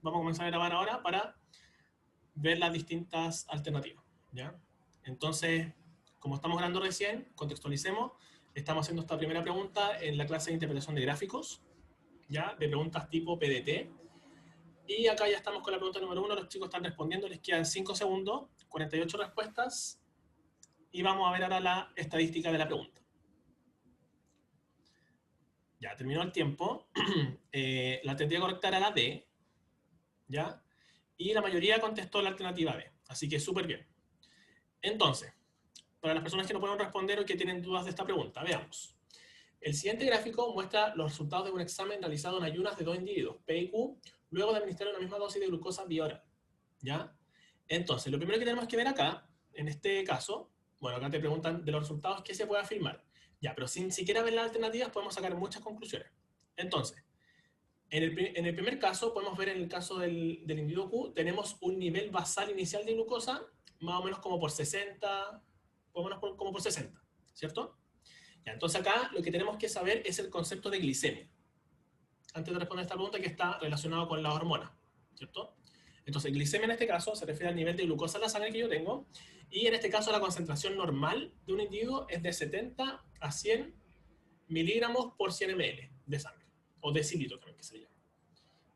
vamos a comenzar a grabar ahora para ver las distintas alternativas, ¿ya? Entonces, como estamos grabando recién, contextualicemos, estamos haciendo esta primera pregunta en la clase de interpretación de gráficos, ¿ya? De preguntas tipo PDT. Y acá ya estamos con la pregunta número 1, los chicos están respondiendo, les quedan 5 segundos, 48 respuestas, y vamos a ver ahora la estadística de la pregunta. Ya, terminó el tiempo. La alternativa correcta era la D, ¿ya? Y la mayoría contestó la alternativa B, así que súper bien. Entonces, para las personas que no pueden responder o que tienen dudas de esta pregunta, veamos. El siguiente gráfico muestra los resultados de un examen realizado en ayunas de dos individuos, P y Q, luego de administrar una misma dosis de glucosa vía oral, ¿ya? Entonces, lo primero que tenemos que ver acá, en este caso, bueno, acá te preguntan de los resultados qué se puede afirmar. Ya, pero sin siquiera ver las alternativas podemos sacar muchas conclusiones. Entonces, en el primer caso, podemos ver en el caso del individuo Q, tenemos un nivel basal inicial de glucosa, más o menos como por 60, como por 60, ¿cierto? Ya, entonces acá lo que tenemos que saber es el concepto de glicemia. Antes de responder esta pregunta, que está relacionado con la hormona, ¿cierto? Entonces, glicemia en este caso se refiere al nivel de glucosa en la sangre que yo tengo, y en este caso la concentración normal de un individuo es de 70 a 100 miligramos por 100 ml de sangre, o decilitro también que se llama.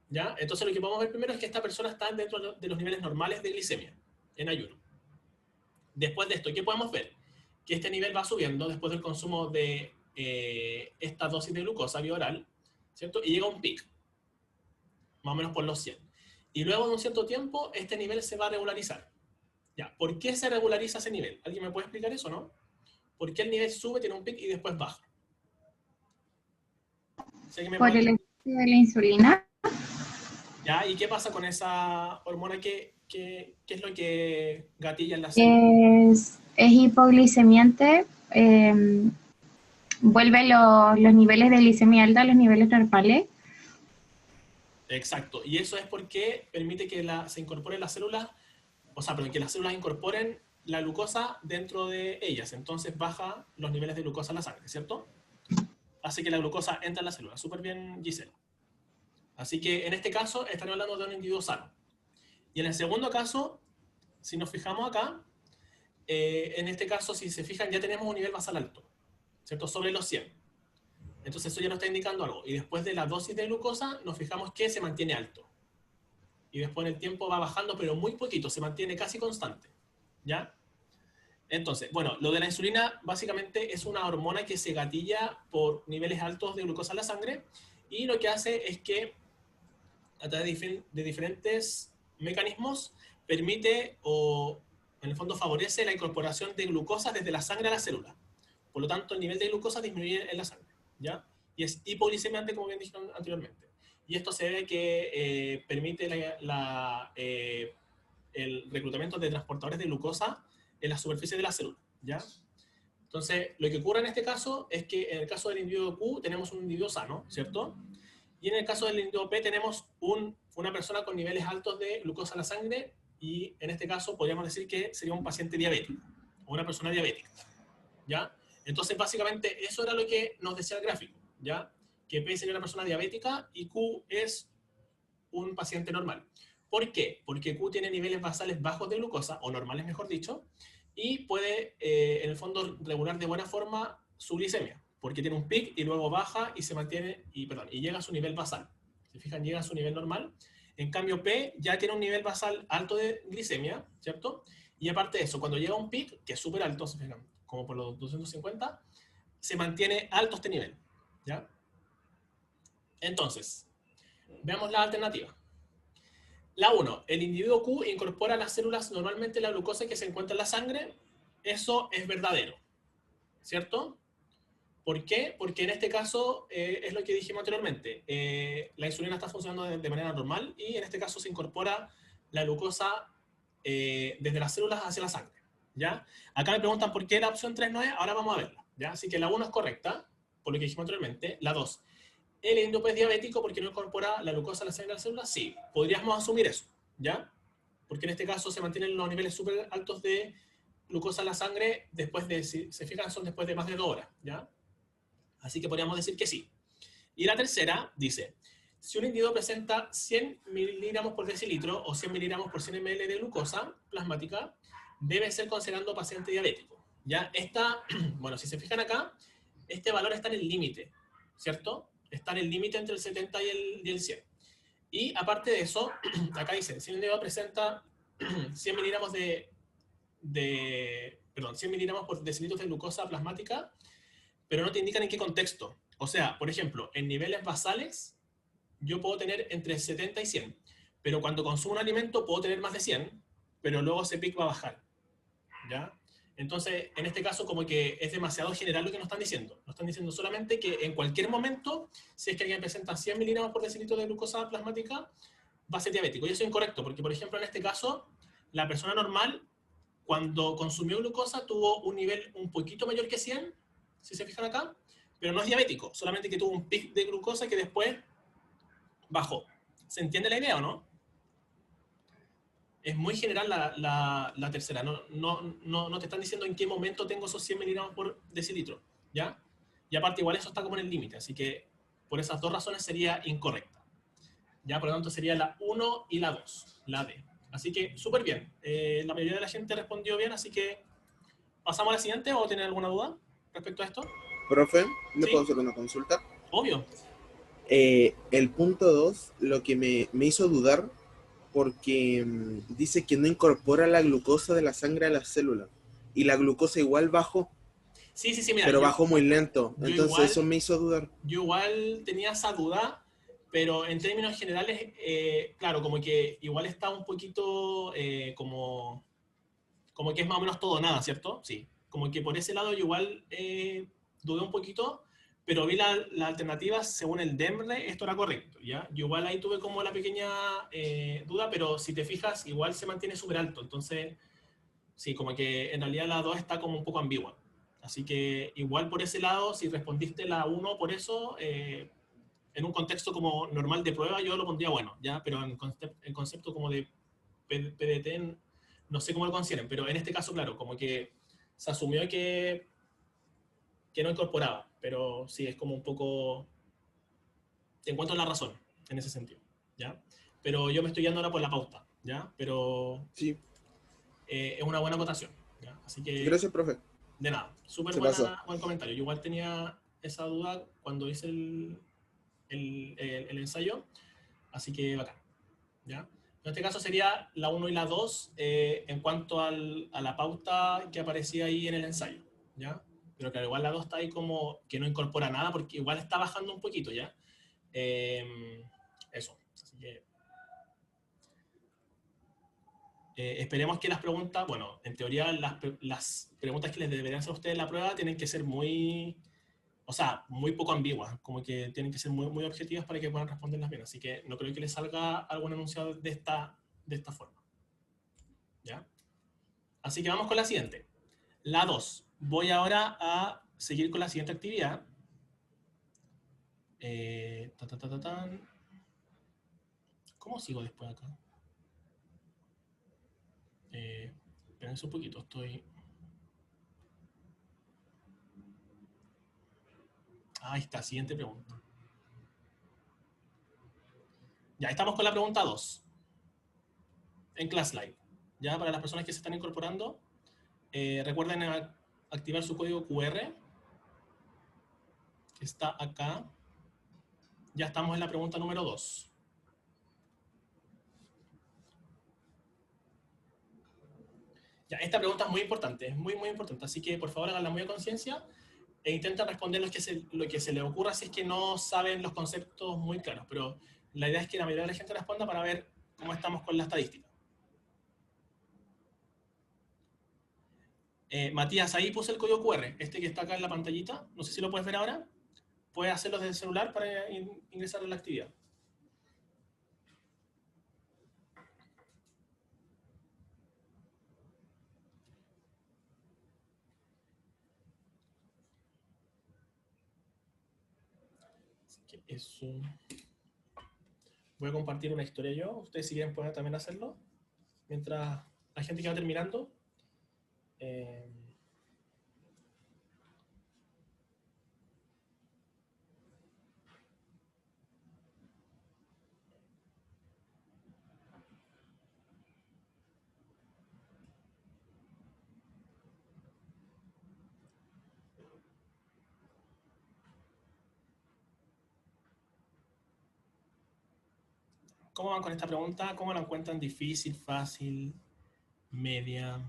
¿Ya? Entonces lo que podemos ver primero es que esta persona está dentro de los niveles normales de glicemia, en ayuno. Después de esto, ¿qué podemos ver? Que este nivel va subiendo después del consumo de esta dosis de glucosa vía oral, ¿cierto? Y llega a un pic, más o menos por los 100. Y luego de un cierto tiempo, este nivel se va a regularizar. ¿Ya? ¿Por qué se regulariza ese nivel? ¿Alguien me puede explicar eso, no? ¿Por qué el nivel sube, tiene un pic y después baja? ¿Sí que me Por puede el explicar? efecto de la insulina. ¿Ya? ¿Y qué pasa con esa hormona? ¿Qué es lo que gatilla en la célula? Es hipoglicemiante, vuelve los niveles de glicemia alta a los niveles normales. Exacto. Y eso es porque permite que se incorporen las células, o sea, pero que las células incorporen la glucosa dentro de ellas. Entonces baja los niveles de glucosa en la sangre, ¿cierto? Hace que la glucosa entre en la célula. Súper bien, Giselle. Así que en este caso estamos hablando de un individuo sano. Y en el segundo caso, si nos fijamos acá, en este caso, si se fijan, ya tenemos un nivel basal alto, ¿cierto? Sobre los 100. Entonces eso ya nos está indicando algo. Y después de la dosis de glucosa, nos fijamos que se mantiene alto. Y después en el tiempo va bajando, pero muy poquito, se mantiene casi constante, ¿ya? Entonces, bueno, lo de la insulina básicamente es una hormona que se gatilla por niveles altos de glucosa en la sangre, y lo que hace es que a través de diferentes mecanismos permite o en el fondo favorece la incorporación de glucosa desde la sangre a la célula. Por lo tanto, el nivel de glucosa disminuye en la sangre, ¿ya? Y es hipoglicemiante, como bien dije anteriormente. Y esto se ve que permite el reclutamiento de transportadores de glucosa en la superficie de la célula, ¿ya? Entonces, lo que ocurre en este caso es que en el caso del individuo Q tenemos un individuo sano, ¿cierto? Y en el caso del individuo P tenemos una persona con niveles altos de glucosa en la sangre, y en este caso podríamos decir que sería un paciente diabético o una persona diabética, ¿ya? Entonces, básicamente, eso era lo que nos decía el gráfico, ¿ya? Que P sería una persona diabética y Q es un paciente normal. ¿Por qué? Porque Q tiene niveles basales bajos de glucosa, o normales mejor dicho, y puede, en el fondo, regular de buena forma su glicemia, porque tiene un pic y luego baja y se mantiene, y llega a su nivel basal. ¿Se fijan? Llega a su nivel normal. En cambio, P ya tiene un nivel basal alto de glicemia, ¿cierto? Y aparte de eso, cuando llega a un pic, que es súper alto, se fijan, como por los 250, se mantiene alto este nivel, ¿ya? Entonces, veamos la alternativa. La 1, el individuo Q incorpora a las células normalmente la glucosa que se encuentra en la sangre. Eso es verdadero, ¿cierto? ¿Por qué? Porque en este caso es lo que dijimos anteriormente. La insulina está funcionando de manera normal y en este caso se incorpora la glucosa desde las células hacia la sangre, ¿ya? Acá me preguntan por qué la opción 3 no es, ahora vamos a verla, ¿ya? Así que la 1 es correcta, por lo que dijimos anteriormente. La 2, ¿el individuo es diabético porque no incorpora la glucosa a la sangre de la célula? Sí, podríamos asumir eso, ¿ya? Porque en este caso se mantienen los niveles súper altos de glucosa en la sangre después de, si se fijan, son después de más de 2 horas, ¿ya? Así que podríamos decir que sí. Y la tercera dice, Si un individuo presenta 100 miligramos por decilitro o 100 miligramos por 100 ml de glucosa plasmática, debe ser considerando paciente diabético. ¿Ya? Bueno, si se fijan acá, este valor está en el límite, ¿cierto? Está en el límite entre el 70 y el 100. Y aparte de eso, acá dice, si un individuo presenta 100 miligramos perdón, 100 miligramos por decilitro de glucosa plasmática, pero no te indican en qué contexto. O sea, por ejemplo, en niveles basales, yo puedo tener entre 70 y 100, pero cuando consumo un alimento puedo tener más de 100, pero luego ese pic va a bajar, ¿ya? Entonces, en este caso, como que es demasiado general lo que nos están diciendo. Nos están diciendo solamente que en cualquier momento, si es que alguien presenta 100 miligramos por decilitro de glucosa plasmática, va a ser diabético. Y eso es incorrecto, porque, por ejemplo, en este caso, la persona normal, cuando consumió glucosa, tuvo un nivel un poquito mayor que 100, si se fijan acá, pero no es diabético, solamente que tuvo un pic de glucosa que después bajó. ¿Se entiende la idea o no? Es muy general la tercera. No te están diciendo en qué momento tengo esos 100 miligramos por decilitro, ¿ya? Y aparte, igual eso está como en el límite, así que por esas dos razones sería incorrecta. ¿Ya? Por lo tanto, sería la 1 y la 2, la D. Así que, súper bien. La mayoría de la gente respondió bien, así que pasamos a la siguiente, ¿o tienen alguna duda respecto a esto? Profe, ¿le puedo ¿Sí? hacer una consulta? Obvio. El punto 2, lo que me hizo dudar, porque dice que no incorpora la glucosa de la sangre a la célula. Y la glucosa igual bajó, Sí, mira, pero bajó muy lento. yo Entonces eso igual me hizo dudar. yo igual tenía esa duda, pero en términos generales, claro, como que igual está un poquito como que es más o menos todo o nada, ¿cierto? Sí. Como que por ese lado yo igual dudé un poquito, pero vi la alternativa según el DEMRE, esto era correcto, ¿ya? Yo igual ahí tuve como la pequeña duda, pero si te fijas, igual se mantiene súper alto, entonces, sí, como que en realidad la 2 está como un poco ambigua. Así que igual por ese lado, si respondiste la 1 por eso, en un contexto como normal de prueba, yo lo pondría bueno, ¿ya? Pero en concepto como de PDT, no sé cómo lo consideren, pero en este caso, claro, como que se asumió que no incorporaba, pero sí, es como un poco, te encuentro la razón en ese sentido, ¿ya? Pero yo me estoy yendo ahora por la pauta, ¿ya? Pero Sí, es una buena acotación, ¿ya? Así que, gracias, profe. de nada, súper Se pasó. buen comentario. Yo igual tenía esa duda cuando hice el ensayo, así que bacán, ¿ya? En este caso sería la 1 y la 2 en cuanto a la pauta que aparecía ahí en el ensayo, ¿ya? Pero claro, igual la 2 está ahí como que no incorpora nada porque igual está bajando un poquito, ¿ya? Eso. Así que esperemos que las preguntas, bueno, en teoría las preguntas que les deberían hacer a ustedes en la prueba tienen que ser muy, o sea, muy poco ambiguas, como que tienen que ser muy objetivas para que puedan responderlas bien. Así que no creo que les salga algún enunciado de esta forma, ¿ya? Así que vamos con la siguiente. La 2. Voy ahora a seguir con la siguiente actividad. ¿Cómo sigo después acá? Espérense un poquito, estoy... Ahí está, siguiente pregunta. Ya, estamos con la pregunta 2. En ClassLive. Ya, para las personas que se están incorporando, recuerden activar su código QR, que está acá. Ya estamos en la pregunta número 2. Ya, esta pregunta es muy importante, es muy importante, así que por favor háganla muy a conciencia e intenten responder lo que se les ocurra si es que no saben los conceptos muy claros, pero la idea es que la mayoría de la gente responda para ver cómo estamos con la estadística. Matías, ahí puse el código QR, este que está acá en la pantallita, no sé si lo puedes ver ahora, puedes hacerlo desde el celular para ingresar a la actividad. Así que eso... Voy a compartir una historia yo, ustedes si quieren pueden también hacerlo, mientras la gente que va terminando. ¿Cómo van con esta pregunta? ¿Cómo la encuentran? ¿Difícil, fácil, media?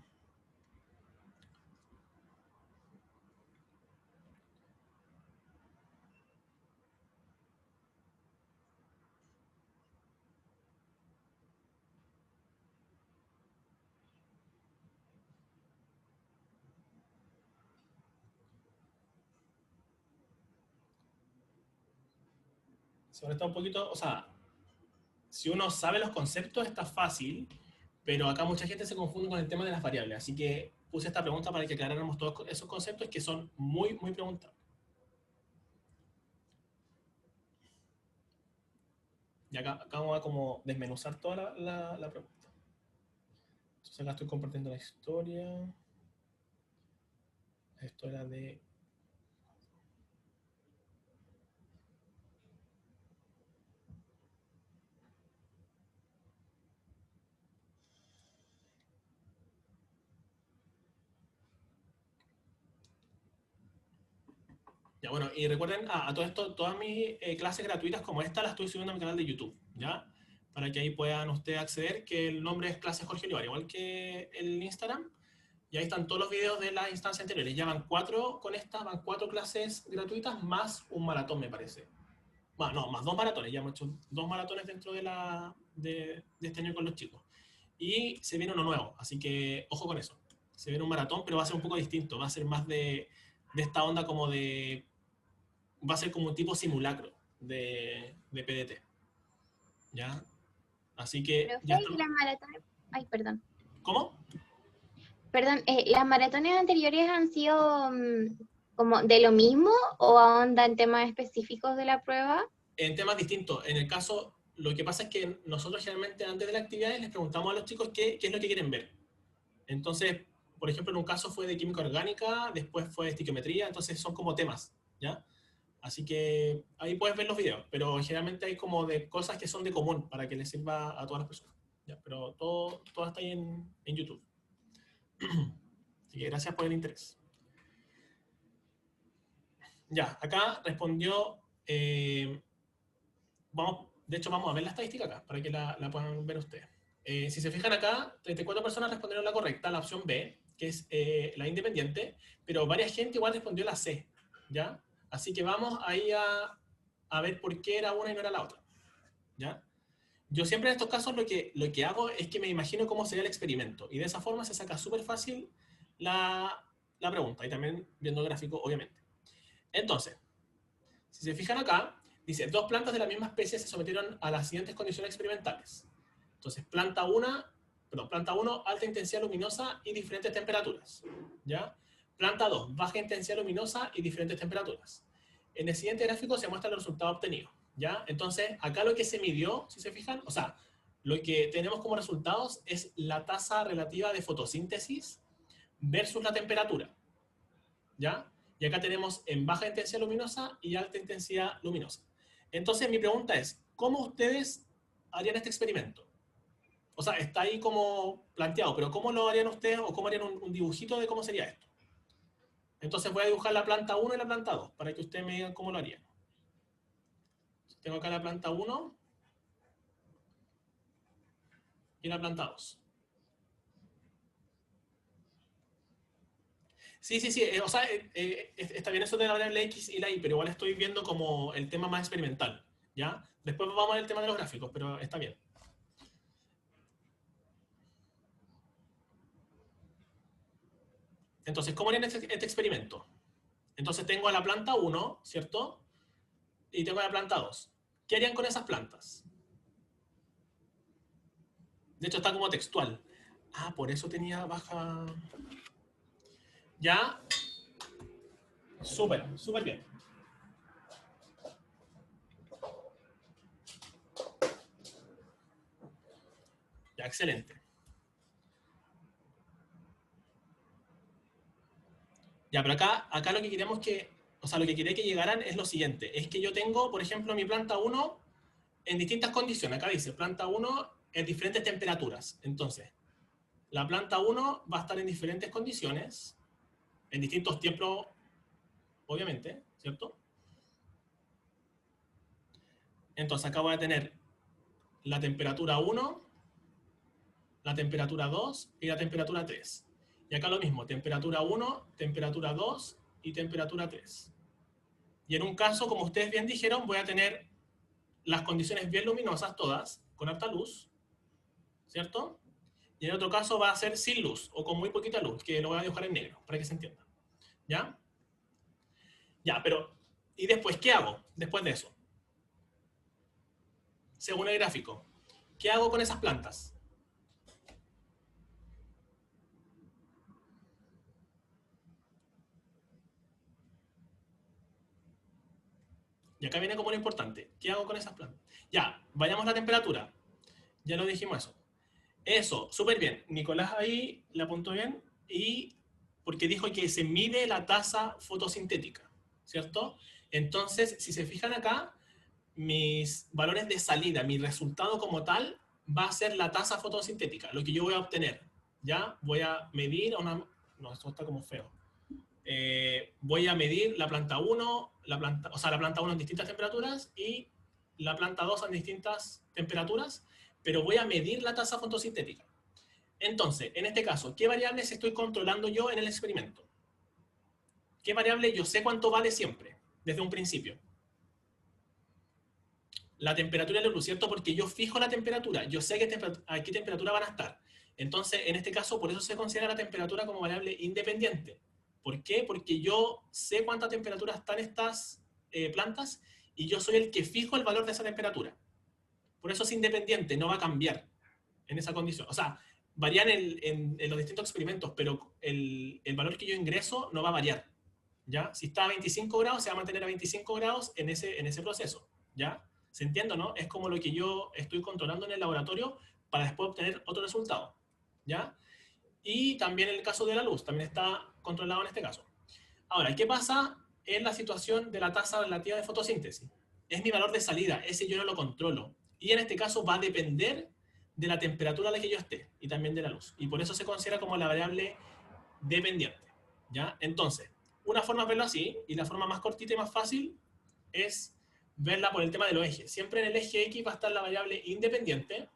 Sobre todo un poquito, o sea, si uno sabe los conceptos está fácil, pero acá mucha gente se confunde con el tema de las variables. Así que puse esta pregunta para que aclaráramos todos esos conceptos que son muy, muy preguntables. Y acá vamos a como desmenuzar toda la pregunta. Entonces acá estoy compartiendo la historia. Esto era de... Ya, bueno, y recuerden, a todo esto, todas mis clases gratuitas como esta las estoy subiendo a mi canal de YouTube, ¿ya? Para que ahí puedan ustedes acceder, que el nombre es Clases Jorge Olivar, igual que el Instagram. Y ahí están todos los videos de las instancias anteriores. Ya van 4 con esta, van 4 clases gratuitas más un maratón, me parece. Bueno, no, más 2 maratones. Ya hemos hecho 2 maratones dentro de este año con los chicos. Y se viene uno nuevo, así que ojo con eso. Se viene un maratón, pero va a ser un poco distinto. Va a ser más de esta onda como de... Va a ser como un tipo simulacro de PDT. ¿Ya? Así que Profe, ya y estamos... las maratones, ay, perdón. ¿Cómo? Perdón, ¿las maratones anteriores han sido como de lo mismo o ahonda en temas específicos de la prueba? En temas distintos. En el caso, lo que pasa es que nosotros generalmente antes de las actividades les preguntamos a los chicos qué es lo que quieren ver. Entonces, por ejemplo, en un caso fue de química orgánica, después fue de estiquiometría, entonces son como temas, ¿ya? Así que ahí puedes ver los videos, pero generalmente hay como de cosas que son de común para que les sirva a todas las personas. ¿Ya? Pero todo está ahí en YouTube. Así que gracias por el interés. Ya, acá respondió... de hecho, vamos a ver la estadística acá, para que la puedan ver ustedes. Si se fijan acá, 34 personas respondieron la correcta, la opción B, que es la independiente, pero varias gente igual respondió la C, ¿ya? Así que vamos ahí a ver por qué era una y no era la otra, ¿ya? Yo siempre en estos casos lo que hago es que me imagino cómo sería el experimento, y de esa forma se saca súper fácil la pregunta, y también viendo el gráfico, obviamente. Entonces, si se fijan acá, dice, 2 plantas de la misma especie se sometieron a las siguientes condiciones experimentales. Entonces, planta 1, alta intensidad luminosa y diferentes temperaturas. ¿Ya? Planta 2, baja intensidad luminosa y diferentes temperaturas. En el siguiente gráfico se muestra el resultado obtenido. ¿Ya? Entonces, acá lo que se midió, si se fijan, o sea, lo que tenemos como resultados es la tasa relativa de fotosíntesis versus la temperatura. ¿Ya? Y acá tenemos en baja intensidad luminosa y alta intensidad luminosa. Entonces mi pregunta es, ¿cómo ustedes harían este experimento? O sea, está ahí como planteado, pero ¿cómo lo harían ustedes o cómo harían un dibujito de cómo sería esto? Entonces voy a dibujar la planta 1 y la planta 2 para que ustedes me digan cómo lo harían. Tengo acá la planta 1 y la planta 2. Sí, o sea, está bien eso de la variable X y la Y, pero igual estoy viendo como el tema más experimental, ¿ya? Después vamos a ver el tema de los gráficos, pero está bien. Entonces, ¿cómo harían este experimento? Entonces tengo a la planta 1, ¿cierto? Y tengo a la planta 2. ¿Qué harían con esas plantas? De hecho, está como textual. Ah, por eso tenía baja... Ya. Súper, súper bien. Ya, excelente. Ya, pero acá lo que queremos que... O sea, lo que quería que llegaran es lo siguiente. Es que yo tengo, por ejemplo, mi planta 1 en distintas condiciones. Acá dice, planta 1 en diferentes temperaturas. Entonces, la planta 1 va a estar en diferentes condiciones, en distintos tiempos, obviamente, ¿cierto? Entonces acá voy a tener la temperatura 1, la temperatura 2 y la temperatura 3. Y acá lo mismo, temperatura 1, temperatura 2 y temperatura 3. Y en un caso, como ustedes bien dijeron, voy a tener las condiciones bien luminosas todas, con harta luz, ¿cierto? Y en otro caso va a ser sin luz, o con muy poquita luz, que lo voy a dibujar en negro, para que se entienda. ¿Ya? Ya, pero, ¿y después qué hago? Después de eso. Según el gráfico. ¿Qué hago con esas plantas? Y acá viene como lo importante. ¿Qué hago con esas plantas? Ya, vayamos a la temperatura. Ya lo dijimos eso. Eso, súper bien. Nicolás ahí la apuntó bien. Y porque dijo que se mide la tasa fotosintética, ¿cierto? Entonces, si se fijan acá, mis valores de salida, mi resultado como tal, va a ser la tasa fotosintética, lo que yo voy a obtener. ¿Ya? Voy a medir una... No, esto está como feo. Voy a medir la planta 1, la planta 1 en distintas temperaturas y la planta 2 en distintas temperaturas, pero voy a medir la tasa fotosintética. Entonces, en este caso, ¿qué variables estoy controlando yo en el experimento? ¿Qué variable yo sé cuánto vale siempre, desde un principio? La temperatura y la luz, ¿cierto? Porque yo fijo la temperatura, yo sé a qué temperatura van a estar. Entonces, en este caso, por eso se considera la temperatura como variable independiente. ¿Por qué? Porque yo sé cuánta temperatura están estas plantas y yo soy el que fijo el valor de esa temperatura. Por eso es independiente, no va a cambiar en esa condición. O sea, varían en los distintos experimentos, pero el valor que yo ingreso no va a variar. ¿Ya? Si está a 25 grados, se va a mantener a 25 grados en ese proceso. ¿Ya? ¿Se entiende, no? Es como lo que yo estoy controlando en el laboratorio para después obtener otro resultado. ¿Ya? Y también en el caso de la luz, también está controlado en este caso. Ahora, ¿qué pasa en la situación de la tasa relativa de fotosíntesis? Es mi valor de salida, ese yo no lo controlo. Y en este caso va a depender de la temperatura a la que yo esté y también de la luz. Y por eso se considera como la variable dependiente. ¿Ya? Entonces, una forma de verlo así, y la forma más cortita y más fácil, es verla por el tema de los ejes. Siempre en el eje X va a estar la variable independiente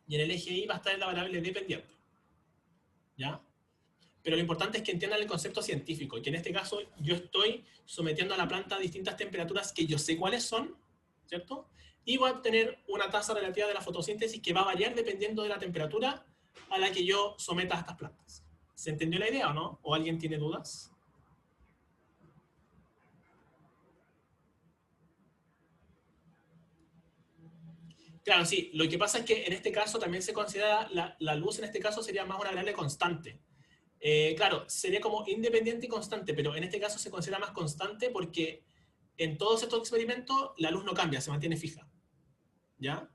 y en el eje Y va a estar la variable dependiente. ¿Ya? Pero lo importante es que entiendan el concepto científico, y que en este caso yo estoy sometiendo a la planta a distintas temperaturas que yo sé cuáles son, ¿cierto? Y voy a obtener una tasa relativa de la fotosíntesis que va a variar dependiendo de la temperatura a la que yo someta a estas plantas. ¿Se entendió la idea o no? ¿O alguien tiene dudas? Claro, sí. Lo que pasa es que en este caso también se considera la luz, en este caso sería más una variable constante. Claro, sería como independiente y constante, pero en este caso se considera más constante porque en todos estos experimentos la luz no cambia, se mantiene fija. ¿Ya?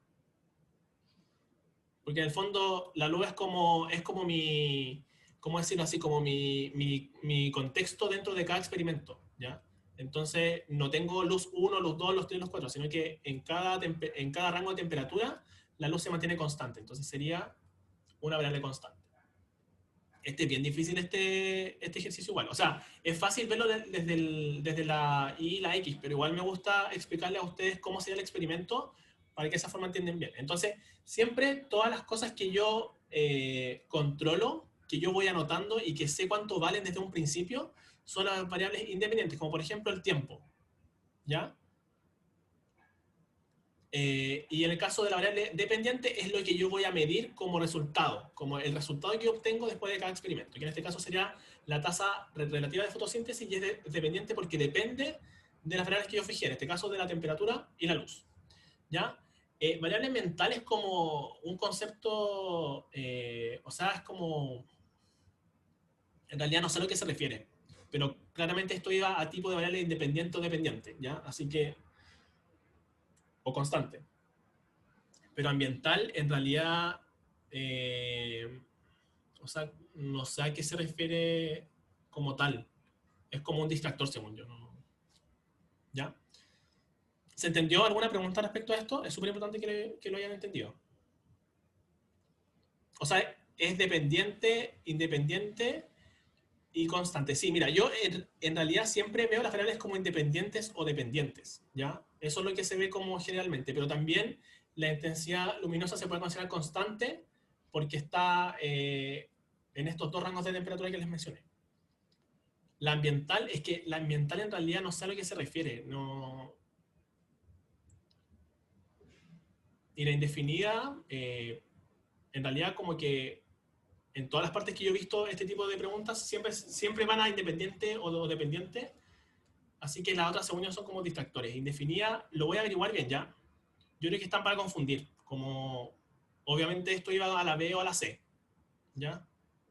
Porque en el fondo la luz es como mi, ¿cómo decirlo así? Como mi contexto dentro de cada experimento, ¿ya? Entonces no tengo luz 1, luz 2, luz 3, luz 4, sino que en cada rango de temperatura la luz se mantiene constante. Entonces sería una variable constante. Es bien difícil este ejercicio igual. O sea, es fácil verlo desde la Y y la X, pero igual me gusta explicarle a ustedes cómo sería el experimento para que de esa forma entiendan bien. Entonces, siempre todas las cosas que yo controlo, que yo voy anotando y que sé cuánto valen desde un principio, son las variables independientes, como por ejemplo el tiempo. ¿Ya? Y en el caso de la variable dependiente es lo que yo voy a medir como resultado, como el resultado que yo obtengo después de cada experimento, que en este caso sería la tasa relativa de fotosíntesis y es dependiente porque depende de las variables que yo fijé, en este caso de la temperatura y la luz. ¿Ya? Variable mental es como un concepto, o sea, es como, en realidad no sé a lo que se refiere, pero claramente esto iba a tipo de variable independiente o dependiente, ¿ya? Así que, o constante. Pero ambiental, en realidad, o sea, no sé a qué se refiere como tal. Es como un distractor, según yo. ¿No? ¿Ya? ¿Se entendió alguna pregunta respecto a esto? Es súper importante que lo hayan entendido. O sea, es dependiente, independiente y constante. Sí, mira, yo en realidad siempre veo las variables como independientes o dependientes, ¿ya? Eso es lo que se ve como generalmente, pero también la intensidad luminosa se puede considerar constante porque está en estos dos rangos de temperatura que les mencioné. La ambiental, es que la ambiental en realidad no sé a lo que se refiere. No. Y la indefinida, en realidad como que en todas las partes que yo he visto este tipo de preguntas, siempre van a independiente o dependiente. Así que las otras, según yo, son como distractores. Indefinida, lo voy a averiguar bien ya. Yo creo que están para confundir. Como, obviamente esto iba a la B o a la C. ¿Ya?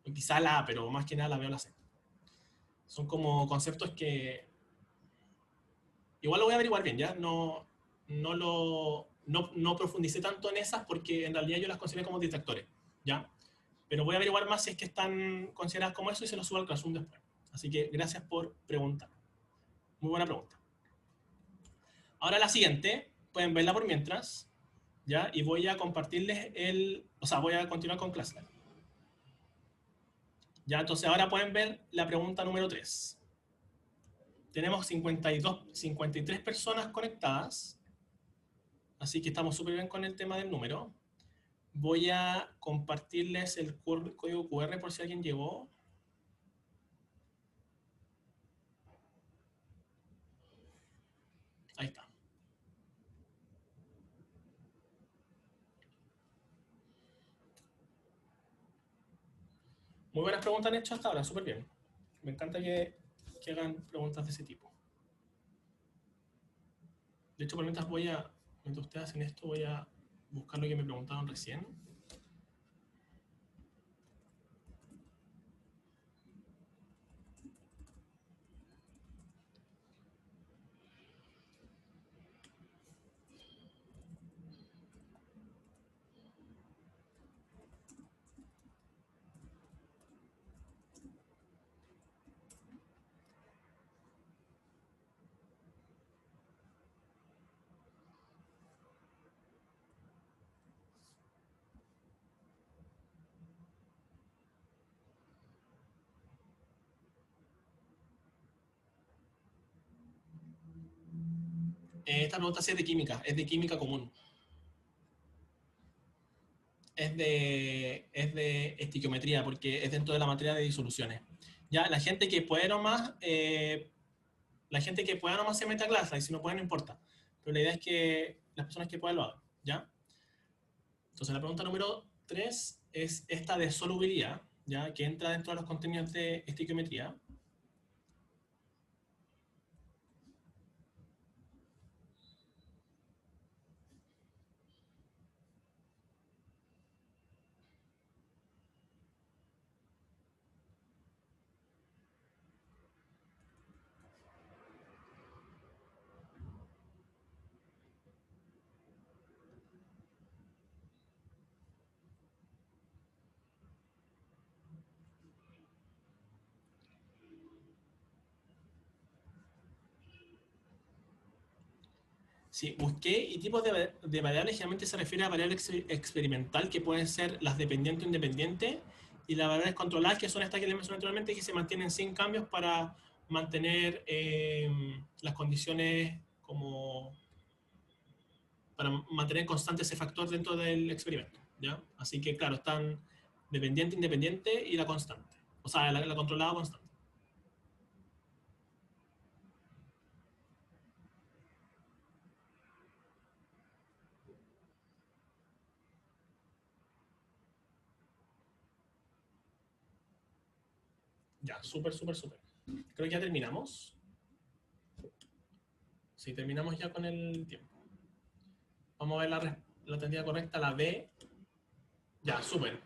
O quizá a la A, pero más que nada a la B o a la C. Son como conceptos que... Igual lo voy a averiguar bien, ¿ya? No profundicé tanto en esas porque en realidad yo las consideré como distractores. ¿Ya? Pero voy a averiguar más si es que están consideradas como eso y se los subo al Classroom después. Así que gracias por preguntar. Muy buena pregunta. Ahora la siguiente, pueden verla por mientras, ¿ya? Y voy a compartirles voy a continuar con clase. Ya, entonces ahora pueden ver la pregunta número 3. Tenemos 53 personas conectadas, así que estamos súper bien con el tema del número. Voy a compartirles el código QR por si alguien llegó. Ahí está. Muy buenas preguntas han hecho hasta ahora, súper bien. Me encanta que hagan preguntas de ese tipo. De hecho, mientras ustedes hacen esto, voy a buscar lo que me preguntaron recién. Esta pregunta sí es de química común. Es de estequiometría, porque es dentro de la materia de disoluciones. Ya, la gente que puede nomás se mete a clase, y si no puede no importa. Pero la idea es que las personas que puedan lo hagan, ¿ya? Entonces la pregunta número 3 es esta de solubilidad, ¿ya? Que entra dentro de los contenidos de estequiometría. Sí, busqué y tipos de variables generalmente se refiere a variables experimental que pueden ser las dependientes o independientes y las variables controladas que son estas que les mencioné anteriormente que se mantienen sin cambios para mantener las condiciones como para mantener constante ese factor dentro del experimento, ¿ya? Así que claro, están dependiente, independiente y la constante, o sea, la controlada constante. Ya, súper. Creo que ya terminamos. Sí, terminamos ya con el tiempo. Vamos a ver la alternativa correcta, la B. Ya, súper.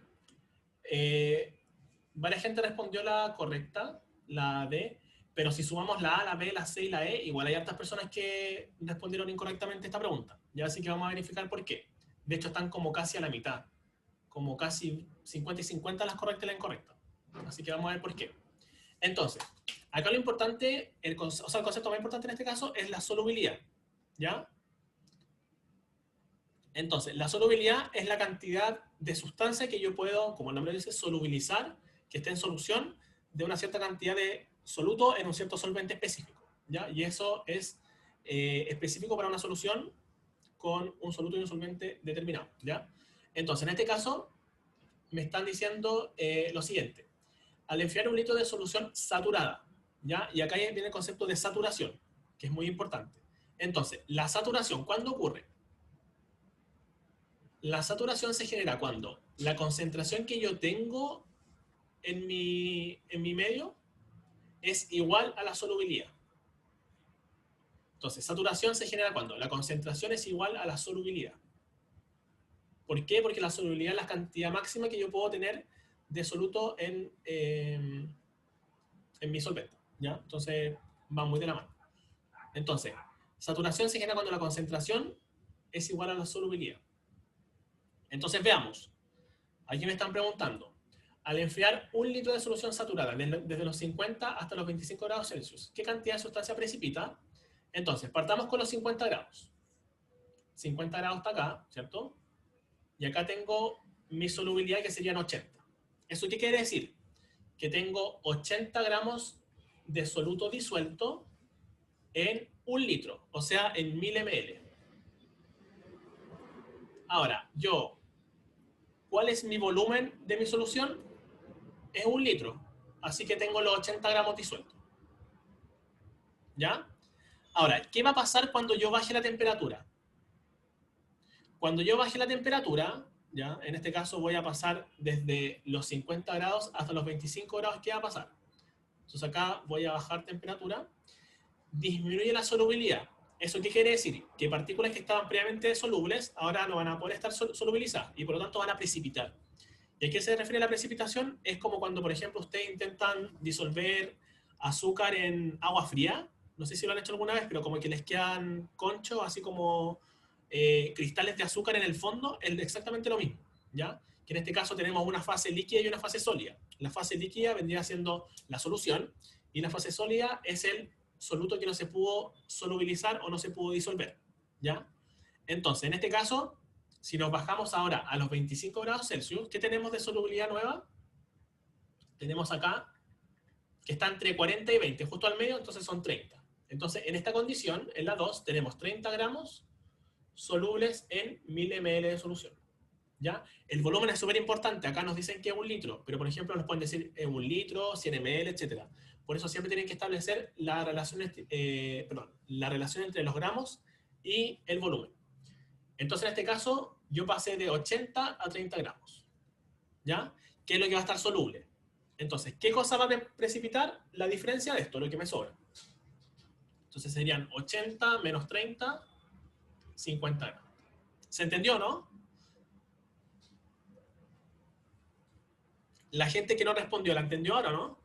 Varias gente respondió la correcta, la D, pero si sumamos la A, la B, la C y la E, igual hay hartas personas que respondieron incorrectamente esta pregunta. Ya así que vamos a verificar por qué. De hecho, están como casi a la mitad. Como casi 50 y 50 las correctas y las incorrectas. Así que vamos a ver por qué. Entonces, acá lo importante, el concepto más importante en este caso es la solubilidad. ¿Ya? Entonces, la solubilidad es la cantidad de sustancia que yo puedo, como el nombre dice, solubilizar, que esté en solución, de una cierta cantidad de soluto en un cierto solvente específico. ¿Ya? Y eso es específico para una solución con un soluto y un solvente determinado, ¿ya? Entonces, en este caso, me están diciendo lo siguiente. Al enfriar un litro de solución saturada, ¿ya? Y acá viene el concepto de saturación, que es muy importante. Entonces, la saturación, ¿cuándo ocurre? La saturación se genera cuando la concentración que yo tengo en mi medio es igual a la solubilidad. Entonces, saturación se genera cuando la concentración es igual a la solubilidad. ¿Por qué? Porque la solubilidad es la cantidad máxima que yo puedo tener de soluto en mi solvente, ¿ya? Entonces, va muy de la mano. Entonces, saturación se genera cuando la concentración es igual a la solubilidad. Entonces, veamos. Aquí me están preguntando, al enfriar un litro de solución saturada desde los 50 hasta los 25 grados Celsius, ¿qué cantidad de sustancia precipita? Entonces, partamos con los 50 grados. 50 grados está acá, ¿cierto? Y acá tengo mi solubilidad, que serían 80. ¿Eso qué quiere decir? Que tengo 80 gramos de soluto disuelto en un litro, o sea, en 1000 ml. Ahora, ¿cuál es mi volumen de mi solución? Es 1 litro. Así que tengo los 80 gramos disueltos. ¿Ya? Ahora, ¿qué va a pasar cuando yo baje la temperatura? Cuando yo baje la temperatura, ¿ya? En este caso voy a pasar desde los 50 grados hasta los 25 grados. ¿Qué va a pasar? Entonces acá voy a bajar temperatura. Disminuye la solubilidad. ¿Eso qué quiere decir? Que partículas que estaban previamente solubles ahora no van a poder estar solubilizadas y por lo tanto van a precipitar. ¿Y a qué se refiere la precipitación? Es como cuando, por ejemplo, ustedes intentan disolver azúcar en agua fría. No sé si lo han hecho alguna vez, pero como que les quedan conchos, así como cristales de azúcar en el fondo, es exactamente lo mismo, ¿ya? Que en este caso tenemos una fase líquida y una fase sólida. La fase líquida vendría siendo la solución y la fase sólida es el soluto que no se pudo solubilizar o no se pudo disolver, ¿ya? Entonces, en este caso, si nos bajamos ahora a los 25 grados Celsius, ¿qué tenemos de solubilidad nueva? Tenemos acá que está entre 40 y 20, justo al medio, entonces son 30. Entonces, en esta condición, en la 2, tenemos 30 gramos solubles en 1000 ml de solución. ¿Ya? El volumen es súper importante. Acá nos dicen que es 1 litro, pero por ejemplo nos pueden decir 1 litro, 100 ml, etc. Por eso siempre tienen que establecer la relación entre los gramos y el volumen. Entonces en este caso yo pasé de 80 a 30 gramos. ¿Ya? ¿Qué es lo que va a estar soluble? Entonces, ¿qué cosa va a precipitar? La diferencia de esto, lo que me sobra. Entonces serían 80 menos 30, 50 gramos. ¿Se entendió, no? La gente que no respondió, ¿la entendió ahora, no?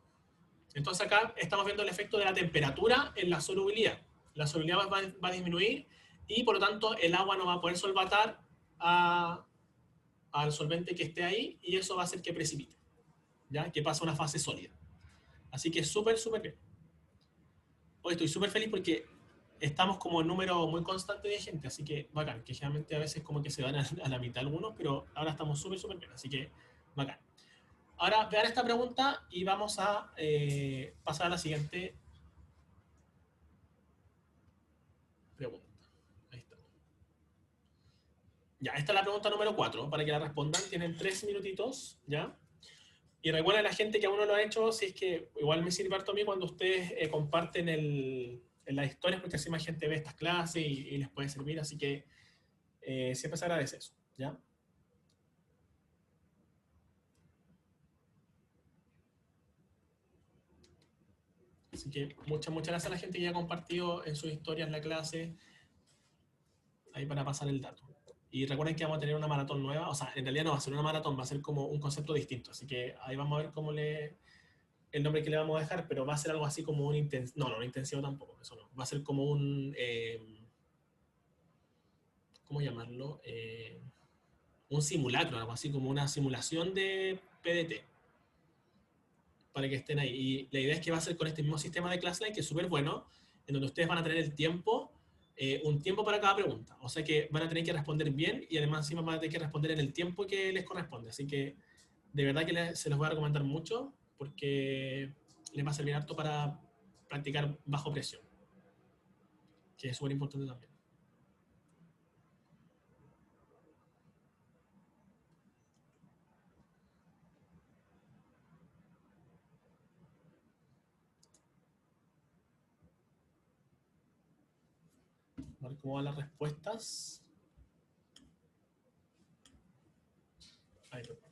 Entonces acá estamos viendo el efecto de la temperatura en la solubilidad. La solubilidad va a disminuir y por lo tanto el agua no va a poder solvatar al solvente que esté ahí y eso va a hacer que precipite, ¿ya? Que pase a una fase sólida. Así que súper, súper bien. Hoy estoy súper feliz porque estamos como en número muy constante de gente, así que bacán, que generalmente a veces como que se van a la mitad algunos, pero ahora estamos súper, súper bien, así que bacán. Ahora vean esta pregunta y vamos a pasar a la siguiente pregunta. Ahí está. Ya, esta es la pregunta número 4, para que la respondan. Tienen 3 minutitos, ¿ya? Y recuerden a la gente que aún no lo ha hecho, si es que igual me sirve harto a mí cuando ustedes comparten en las historias, porque así más gente ve estas clases y les puede servir, así que siempre se agradece eso, ¿ya? Así que muchas gracias a la gente que ya ha compartido en sus historias la clase, ahí para pasar el dato. Y recuerden que vamos a tener una maratón nueva, o sea, en realidad no va a ser una maratón, va a ser como un concepto distinto, así que ahí vamos a ver cómo el nombre que le vamos a dejar, pero va a ser algo así como un intensivo, no, un intensivo tampoco, eso no, va a ser como un, ¿cómo llamarlo? Un simulacro, algo así como una simulación de PDT, para que estén ahí. Y la idea es que va a ser con este mismo sistema de Classline, que es súper bueno, en donde ustedes van a tener el tiempo, un tiempo para cada pregunta. O sea que van a tener que responder bien y además encima van a tener que responder en el tiempo que les corresponde. Así que de verdad que se los voy a recomendar mucho porque les va a servir harto para practicar bajo presión, que es súper importante también. A ver cómo van las respuestas. Ahí, perdón.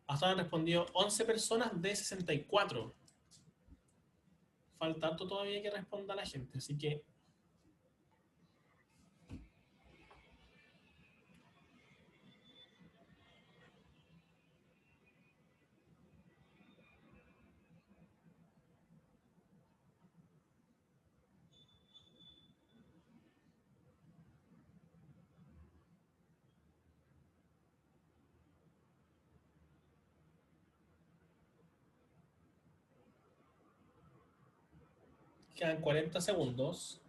Hasta ahora han respondido 11 personas de 64. Falta harto todavía que responda la gente, así que... Quedan 40 segundos.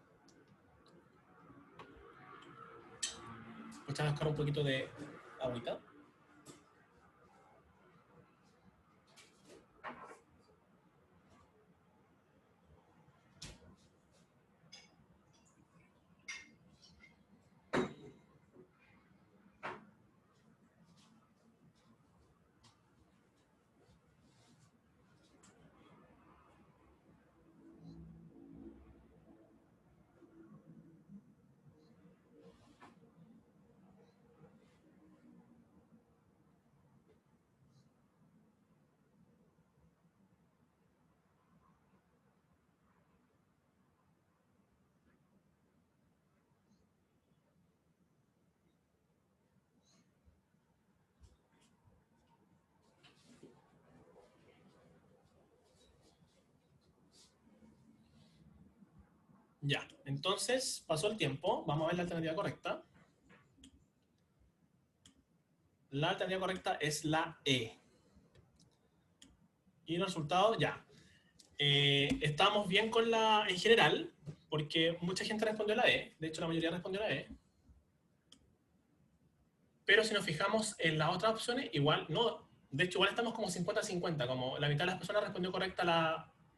Voy a buscar un poquito de agüita. Ya, entonces pasó el tiempo. Vamos a ver la alternativa correcta. La alternativa correcta es la E. Y el resultado, ya. Estamos bien con la en general, porque mucha gente respondió la E. De hecho, la mayoría respondió la E. Pero si nos fijamos en las otras opciones, igual, no. De hecho, igual estamos como 50-50. Como la mitad de las personas respondió correcta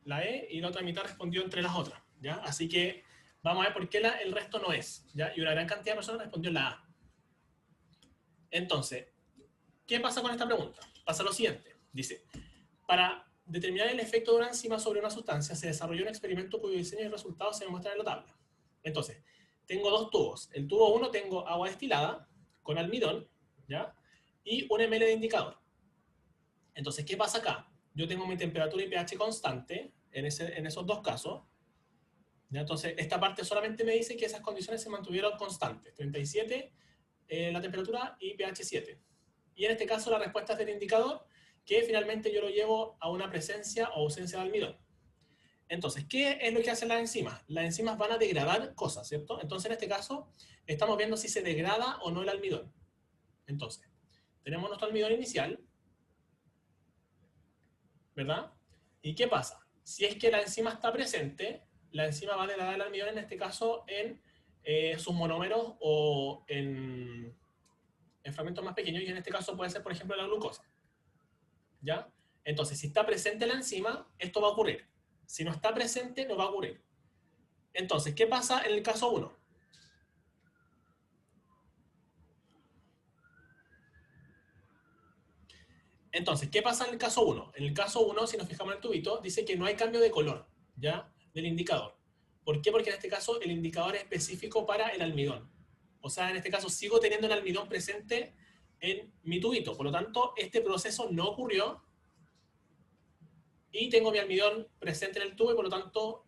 la E y la otra mitad respondió entre las otras. ¿Ya? Así que vamos a ver por qué el resto no es. ¿Ya? Y una gran cantidad de personas respondió la A. Entonces, ¿qué pasa con esta pregunta? Pasa lo siguiente. Dice, para determinar el efecto de una enzima sobre una sustancia, se desarrolló un experimento cuyo diseño y resultados se demuestran en la tabla. Entonces, tengo dos tubos. El tubo 1 tengo agua destilada con almidón, ¿ya? Y un ml de indicador. Entonces, ¿qué pasa acá? Yo tengo mi temperatura y pH constante en esos dos casos. ¿Ya? Entonces, esta parte solamente me dice que esas condiciones se mantuvieron constantes. 37 la temperatura y pH 7. Y en este caso la respuesta es del indicador, que finalmente yo lo llevo a una presencia o ausencia de almidón. Entonces, ¿qué es lo que hacen las enzimas? Las enzimas van a degradar cosas, ¿cierto? Entonces, en este caso, estamos viendo si se degrada o no el almidón. Entonces, tenemos nuestro almidón inicial, ¿verdad? ¿Y qué pasa? Si es que la enzima está presente, la enzima va a degradar el almidón, en este caso, en sus monómeros o en fragmentos más pequeños, y en este caso puede ser, por ejemplo, la glucosa. ¿Ya? Entonces, si está presente la enzima, esto va a ocurrir. Si no está presente, no va a ocurrir. Entonces, ¿qué pasa en el caso 1? Entonces, ¿qué pasa en el caso 1? En el caso 1, si nos fijamos en el tubito, dice que no hay cambio de color, ¿ya? Del indicador. ¿Por qué? Porque en este caso el indicador es específico para el almidón. O sea, en este caso sigo teniendo el almidón presente en mi tubito. Por lo tanto, este proceso no ocurrió y tengo mi almidón presente en el tubo y por lo tanto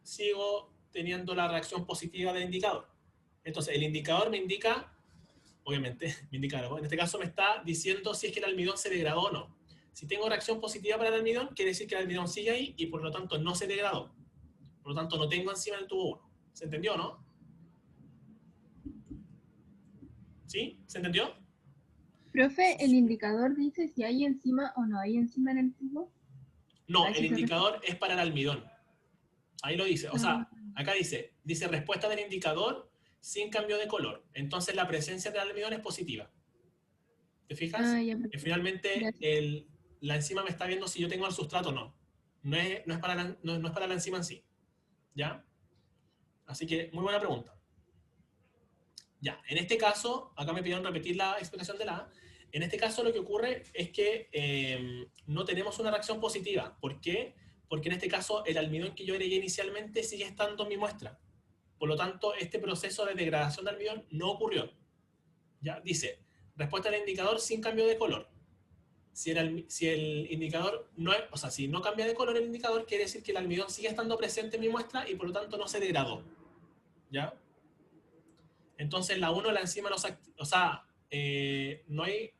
sigo teniendo la reacción positiva del indicador. Entonces, el indicador me indica, obviamente, me indica algo. En este caso me está diciendo si es que el almidón se degradó o no. Si tengo reacción positiva para el almidón, quiere decir que el almidón sigue ahí y por lo tanto no se degradó. Por lo tanto, no tengo enzima en el tubo 1. ¿Se entendió o no? ¿Sí? ¿Se entendió? Profe, ¿el indicador dice si hay enzima o no hay enzima en el tubo? No, el indicador es para el almidón. Ahí lo dice. O sea, acá dice respuesta del indicador sin cambio de color. Entonces la presencia del almidón es positiva. ¿Te fijas? Que finalmente la enzima me está viendo si yo tengo el sustrato o no. No es para la enzima en sí. ¿Ya? Así que, muy buena pregunta. Ya, en este caso, acá me pidieron repetir la explicación de la A. En este caso lo que ocurre es que no tenemos una reacción positiva. ¿Por qué? porque en este caso el almidón que yo agregué inicialmente sigue estando en mi muestra. Por lo tanto, este proceso de degradación de almidón no ocurrió. ¿Ya? Dice, respuesta al indicador sin cambio de color. Si el indicador no es, o sea, si no cambia de color el indicador, quiere decir que el almidón sigue estando presente en mi muestra y por lo tanto no se degradó. ¿Ya? Entonces la 1, la enzima no se o sea, no hay,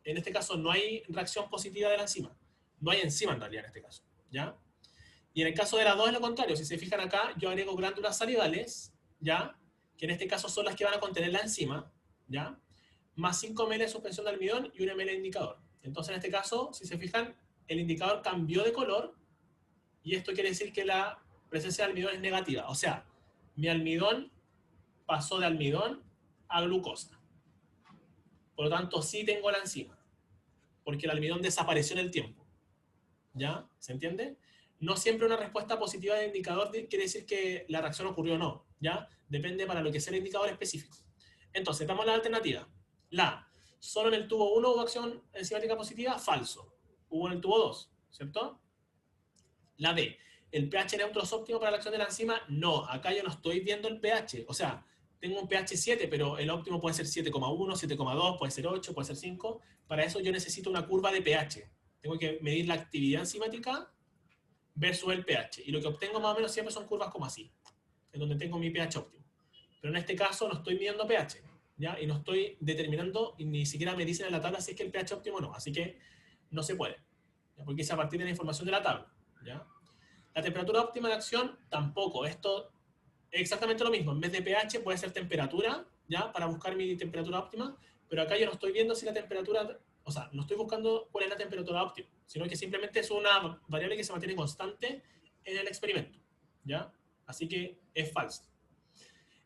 en este caso no hay reacción positiva de la enzima. No hay enzima en realidad en este caso. ¿Ya? Y en el caso de la 2 es lo contrario. Si se fijan acá, yo agrego glándulas salivales, ¿ya? Que en este caso son las que van a contener la enzima, ¿ya? Más 5 ml de suspensión de almidón y 1 ml de indicador. Entonces, en este caso, si se fijan, el indicador cambió de color y esto quiere decir que la presencia de almidón es negativa. O sea, mi almidón pasó de almidón a glucosa. Por lo tanto, sí tengo la enzima, porque el almidón desapareció en el tiempo. ¿Ya? ¿Se entiende? No siempre una respuesta positiva del indicador quiere decir que la reacción ocurrió o no. ¿Ya? Depende para lo que sea el indicador específico. Entonces, damos la alternativa. La A, solo en el tubo 1 hubo acción enzimática positiva, falso. Hubo en el tubo 2, ¿cierto? La B, ¿el pH neutro es óptimo para la acción de la enzima? No, acá yo no estoy viendo el pH. O sea, tengo un pH 7, pero el óptimo puede ser 7,1, 7,2, puede ser 8, puede ser 5. Para eso yo necesito una curva de pH. Tengo que medir la actividad enzimática versus el pH. Y lo que obtengo más o menos siempre son curvas como así, en donde tengo mi pH óptimo. Pero en este caso no estoy midiendo pH, ¿ya? Y no estoy determinando, y ni siquiera me dicen en la tabla si es que el pH óptimo o no. Así que no se puede, ¿ya? Porque es a partir de la información de la tabla, ¿ya? La temperatura óptima de acción, tampoco. Esto es exactamente lo mismo. En vez de pH puede ser temperatura, ¿ya? Para buscar mi temperatura óptima. Pero acá yo no estoy viendo si la temperatura... O sea, no estoy buscando cuál es la temperatura óptima, sino que simplemente es una variable que se mantiene constante en el experimento, ¿ya? Así que es falso.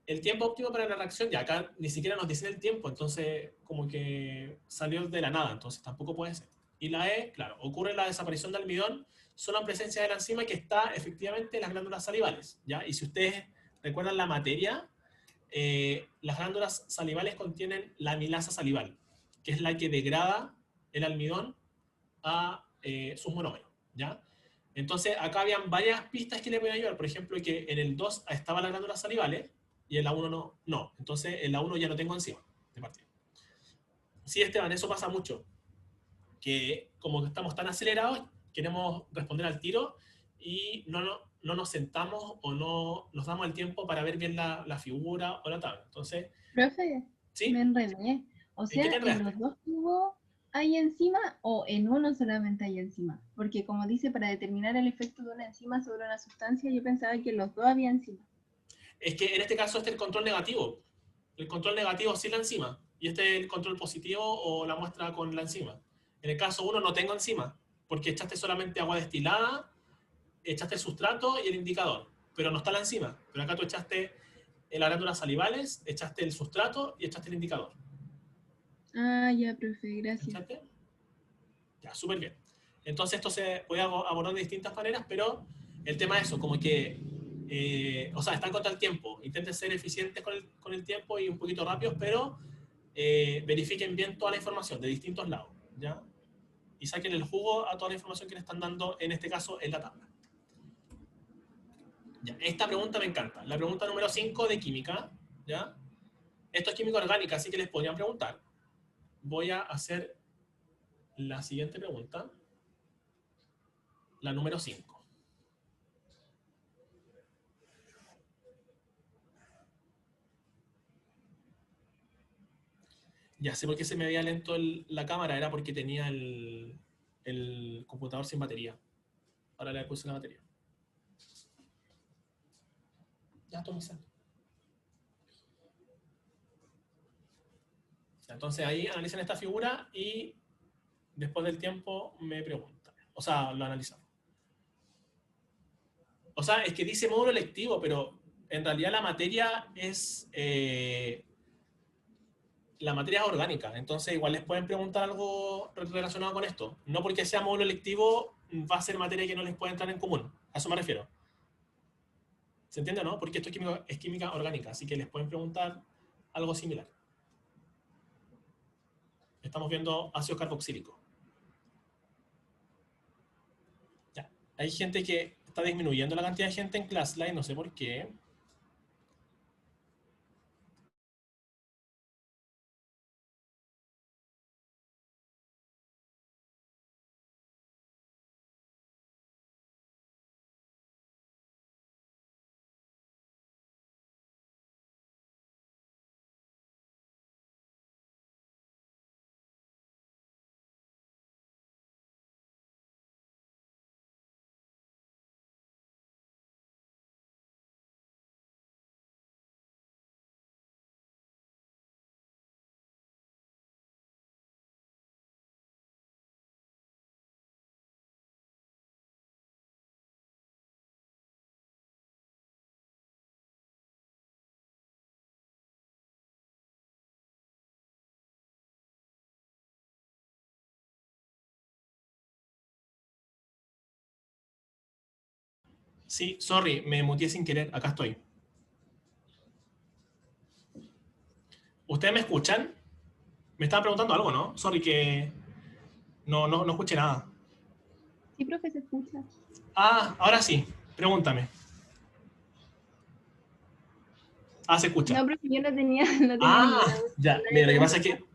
El tiempo óptimo para la reacción, ya acá ni siquiera nos dicen el tiempo, entonces como que salió de la nada, entonces tampoco puede ser. Y la E, claro, ocurre la desaparición de almidón solo en presencia de la enzima que está efectivamente en las glándulas salivales, ¿ya? Y si ustedes recuerdan la materia, las glándulas salivales contienen la amilasa salival, que es la que degrada el almidón a sus monómeros, ¿ya? Entonces, acá habían varias pistas que le pueden ayudar. Por ejemplo, que en el 2 estaban las glándulas salivales y en la 1 no. No. Entonces, en la 1 ya no tengo enzima de partida. Sí, Esteban, eso pasa mucho. Que como que estamos tan acelerados, queremos responder al tiro y no nos sentamos o no nos damos el tiempo para ver bien la figura o la tabla. Entonces, Profe, ¿sí? me enredé. O ¿En qué te sea, ¿en los enredaste? dos tubos hay enzima o en uno solamente hay enzima? Porque como dice, para determinar el efecto de una enzima sobre una sustancia, yo pensaba que en los dos había enzima. Es que en este caso este es el control negativo. El control negativo sí la enzima. Y este es el control positivo o la muestra con la enzima. En el caso 1 no tengo enzima, porque echaste solamente agua destilada, echaste el sustrato y el indicador, pero no está la enzima. Pero acá tú echaste las glándulas salivales, echaste el sustrato y echaste el indicador. Ah, ya, profe, gracias. ¿Echaste? Ya, súper bien. Entonces esto se puede abordar de distintas maneras, pero el tema es eso, como que, o sea, están contra el tiempo. Intenten ser eficientes con el tiempo y un poquito rápidos, pero verifiquen bien toda la información de distintos lados, ¿ya? Y saquen el jugo a toda la información que le están dando, en este caso, en la tabla. Ya, esta pregunta me encanta. La pregunta número 5 de química, ¿ya? Esto es química orgánica, así que les podrían preguntar. Voy a hacer la siguiente pregunta. La número 5. Ya sé por qué se me veía lento la cámara, era porque tenía el computador sin batería. Ahora le puse la batería. Ya estoy iniciando. Entonces ahí analizan esta figura y después del tiempo me preguntan. O sea, lo analizamos. O sea, es que dice módulo electivo, pero en realidad la materia es orgánica, entonces igual les pueden preguntar algo relacionado con esto. No porque sea módulo electivo va a ser materia que no les puede entrar en común. A eso me refiero. ¿Se entiende o no? Porque esto es química orgánica, así que les pueden preguntar algo similar. Estamos viendo ácido carboxílico. Ya. Hay gente que está disminuyendo la cantidad de gente en ClassLine, no sé por qué. Sí, sorry, me muteé sin querer. Acá estoy. ¿Ustedes me escuchan? Me estaban preguntando algo, ¿no? Sorry que no escuché nada. Sí, profe, se escucha. Ah, ahora sí. Pregúntame. Ah, se escucha. No, profe, yo no tenía, no tenía Ah, ninguna duda. ya. Nadie Mira, lo que pasa es preguntó.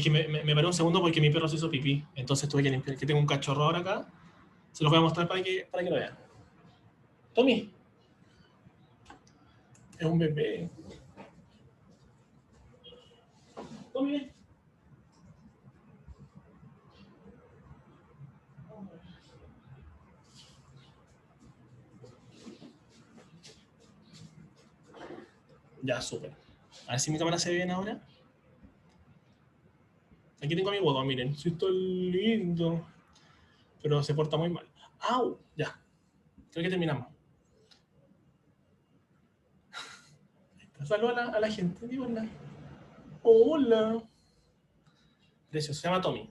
que me paré un segundo porque mi perro se hizo pipí. Entonces tuve que limpiar. Que tengo un cachorro ahora acá. Se los voy a mostrar para que lo vean. Tommy. Es un bebé. Tommy, ven. Ya, súper. A ver si mi cámara se ve bien ahora. Aquí tengo a mi huevo, miren. Sí, está lindo. Pero se porta muy mal. ¡Au! Ya. Creo que terminamos. Saluda a la gente. Digo, hola. Hola. Precioso. Se llama Tommy.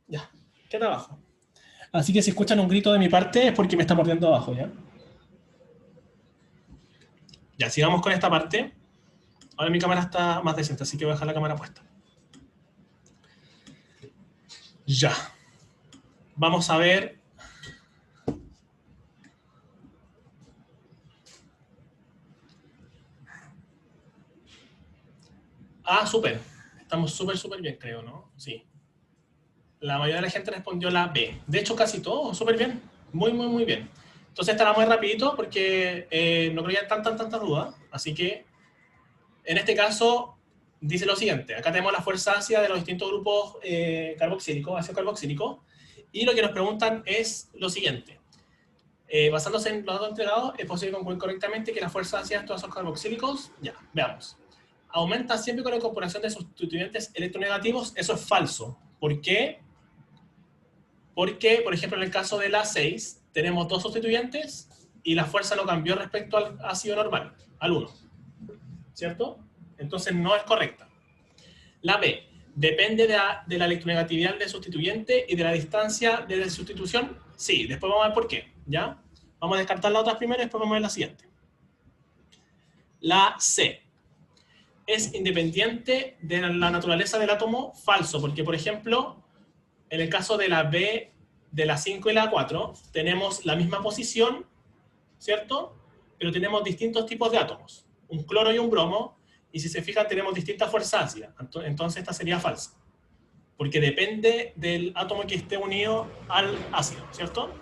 Ya. Queda abajo. Así que si escuchan un grito de mi parte es porque me está mordiendo abajo, ¿ya? Ya, sigamos con esta parte. Ahora mi cámara está más decente, así que voy a dejar la cámara puesta. Ya. Vamos a ver. Ah, súper. Estamos súper bien, creo, ¿no? Sí. La mayoría de la gente respondió la B. De hecho, casi todo, súper bien. Muy bien. Entonces estará muy rapidito porque no creo que haya tantas dudas. Así que, en este caso, dice lo siguiente. Acá tenemos la fuerza ácida de los distintos grupos carboxílicos, ácido carboxílico. Y lo que nos preguntan es lo siguiente. Basándose en los datos entregados, es posible concluir correctamente que la fuerza ácida de estos ácidos carboxílicos, ya, veamos. Aumenta siempre con la incorporación de sustituyentes electronegativos. Eso es falso. ¿Por qué? Porque, por ejemplo, en el caso de la 6, tenemos dos sustituyentes y la fuerza no cambió respecto al ácido normal, al 1. ¿Cierto? Entonces no es correcta. La B, depende de la electronegatividad del sustituyente y de la distancia de sustitución. Sí, después vamos a ver por qué. ¿Ya? Vamos a descartar las otras primero y después vamos a ver la siguiente. La C, es independiente de la naturaleza del átomo. Falso, porque, por ejemplo, en el caso de la B, de la 5 y la 4, tenemos la misma posición, ¿cierto? Pero tenemos distintos tipos de átomos, un cloro y un bromo, y si se fijan tenemos distintas fuerzas ácidas. Entonces esta sería falsa, porque depende del átomo que esté unido al ácido, ¿cierto?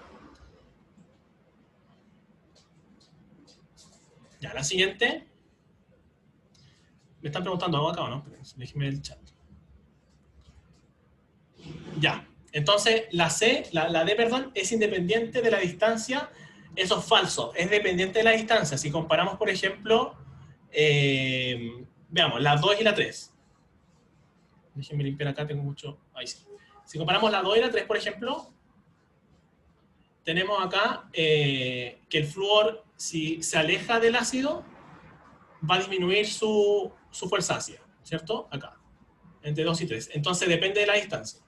Ya, la siguiente. Me están preguntando algo acá, ¿o no? Déjenme el chat. Ya. Entonces, la C, la D, perdón, es independiente de la distancia. Eso es falso. Es dependiente de la distancia. Si comparamos, por ejemplo, veamos, la 2 y la 3. Déjenme limpiar acá, tengo mucho... Ahí sí. Si comparamos la 2 y la 3, por ejemplo, tenemos acá que el flúor, si se aleja del ácido, va a disminuir su fuerza ácida, ¿cierto? Acá, entre 2 y 3. Entonces depende de la distancia.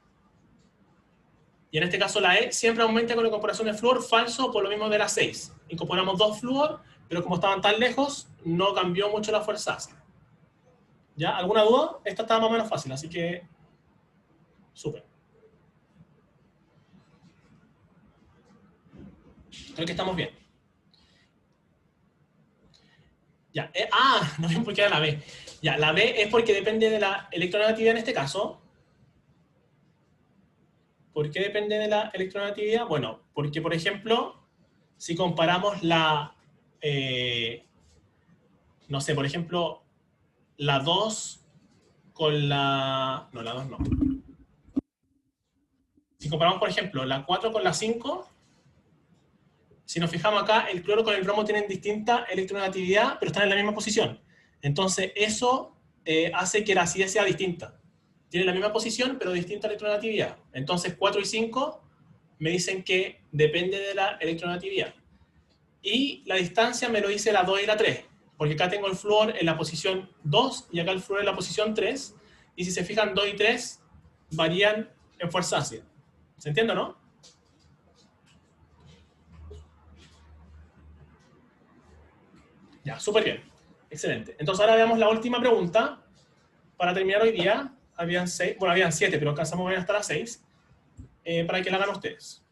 Y en este caso la E siempre aumenta con la incorporación de flúor, falso por lo mismo de la 6. Incorporamos 2 flúor, pero como estaban tan lejos, no cambió mucho la fuerza ácida. ¿Ya? ¿Alguna duda? Esta está más o menos fácil, así que súper. Creo que estamos bien. Ya. No sé por qué era la B. Ya, la B es porque depende de la electronegatividad en este caso. ¿Por qué depende de la electronegatividad? Bueno, porque, por ejemplo, si comparamos no sé, por ejemplo, la 2 con la... No, la 2 no. Si comparamos, por ejemplo, la 4 con la 5, si nos fijamos acá, el cloro con el bromo tienen distinta electronegatividad, pero están en la misma posición. Entonces, eso hace que la acidez sea distinta. Tienen la misma posición, pero distinta electronegatividad. Entonces, 4 y 5 me dicen que depende de la electronegatividad. Y la distancia me lo dice la 2 y la 3, porque acá tengo el flúor en la posición 2 y acá el flúor en la posición 3. Y si se fijan, 2 y 3 varían en fuerza ácida. ¿Se entiende, no? Ya, súper bien. Excelente. Entonces ahora veamos la última pregunta. Para terminar hoy día, habían 6, bueno, habían 7, pero alcanzamos a ver hasta las 6, para que la hagan ustedes.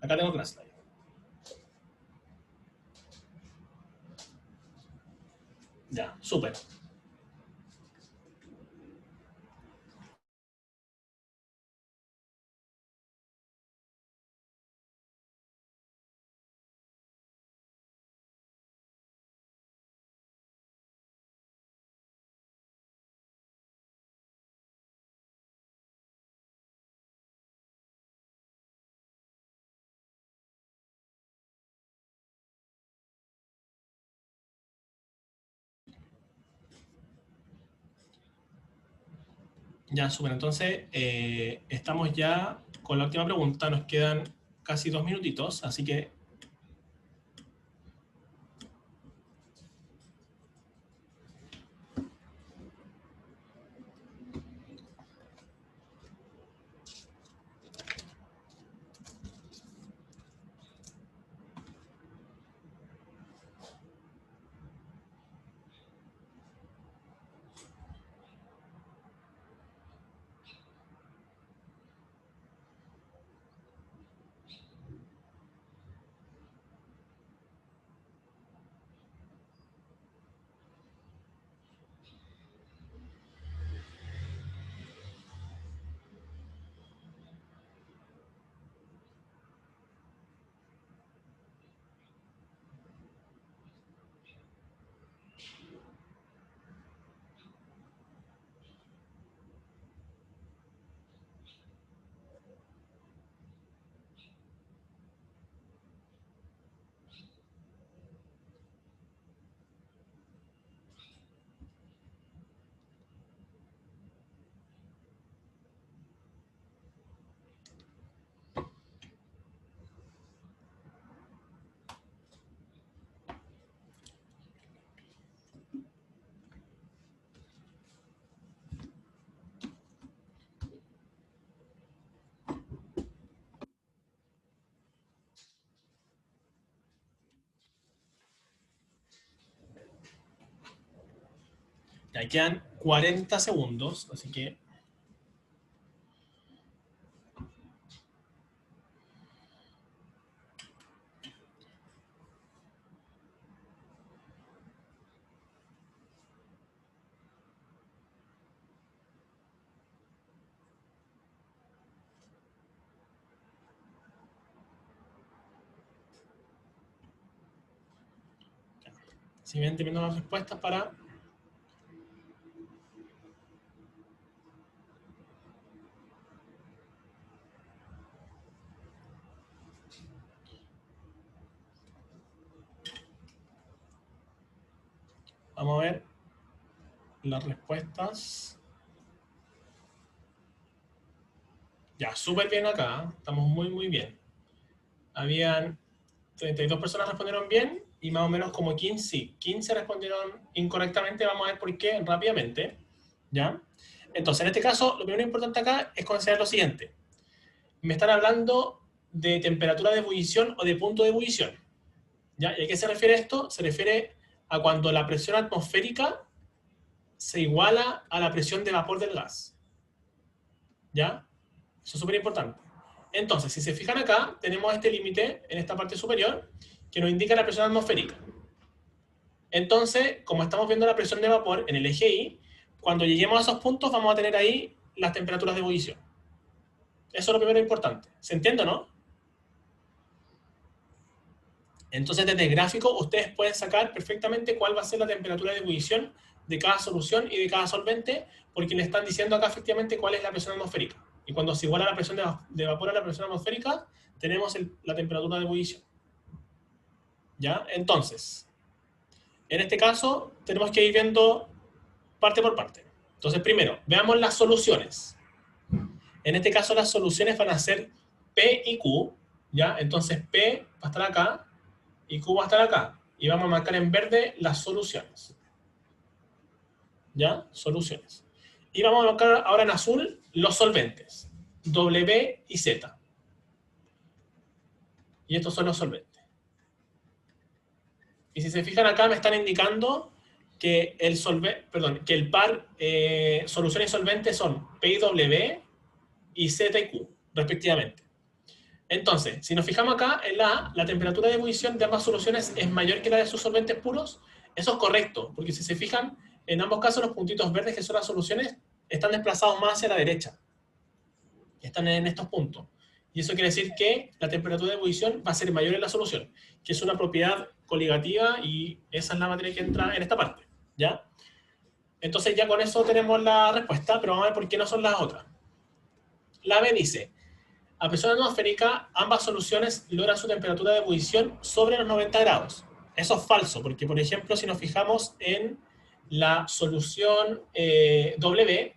Acá tengo clase. Ya, súper. Ya, súper. Entonces, estamos ya con la última pregunta. Nos quedan casi 2 minutitos, así que... Ya quedan 40 segundos, así que... Si ven teniendo las respuestas para... Vamos a ver las respuestas. Ya, súper bien acá. Estamos muy, muy bien. Habían 32 personas respondieron bien y más o menos como 15, sí, 15 respondieron incorrectamente. Vamos a ver por qué rápidamente. ¿Ya? Entonces, en este caso, lo primero importante acá es considerar lo siguiente. Me están hablando de temperatura de ebullición o de punto de ebullición. ¿Ya? ¿Y a qué se refiere esto? Se refiere a cuando la presión atmosférica se iguala a la presión de vapor del gas. ¿Ya? Eso es súper importante. Entonces, si se fijan acá, tenemos este límite en esta parte superior que nos indica la presión atmosférica. Entonces, como estamos viendo la presión de vapor en el eje Y, cuando lleguemos a esos puntos vamos a tener ahí las temperaturas de ebullición. Eso es lo primero importante. ¿Se entiende, no? Entonces, desde el gráfico, ustedes pueden sacar perfectamente cuál va a ser la temperatura de ebullición de cada solución y de cada solvente, porque le están diciendo acá efectivamente cuál es la presión atmosférica. Y cuando se iguala la presión de vapor a la presión atmosférica, tenemos la temperatura de ebullición. ¿Ya? Entonces, en este caso, tenemos que ir viendo parte por parte. Entonces, primero, veamos las soluciones. En este caso, las soluciones van a ser P y Q, ¿ya? Entonces, P va a estar acá y Q va a estar acá. Y vamos a marcar en verde las soluciones. ¿Ya? Soluciones. Y vamos a marcar ahora en azul los solventes, W y Z. Y estos son los solventes. Y si se fijan acá, me están indicando que el par solución y solvente son P y W y Z y Q, respectivamente. Entonces, si nos fijamos acá, en la temperatura de ebullición de ambas soluciones es mayor que la de sus solventes puros. Eso es correcto, porque si se fijan, en ambos casos los puntitos verdes, que son las soluciones, están desplazados más hacia la derecha. Están en estos puntos. Y eso quiere decir que la temperatura de ebullición va a ser mayor en la solución, que es una propiedad coligativa y esa es la materia que entra en esta parte. ¿Ya? Entonces ya con eso tenemos la respuesta, pero vamos a ver por qué no son las otras. La B dice, a presión atmosférica, ambas soluciones logran su temperatura de ebullición sobre los 90 grados. Eso es falso, porque por ejemplo, si nos fijamos en la solución W,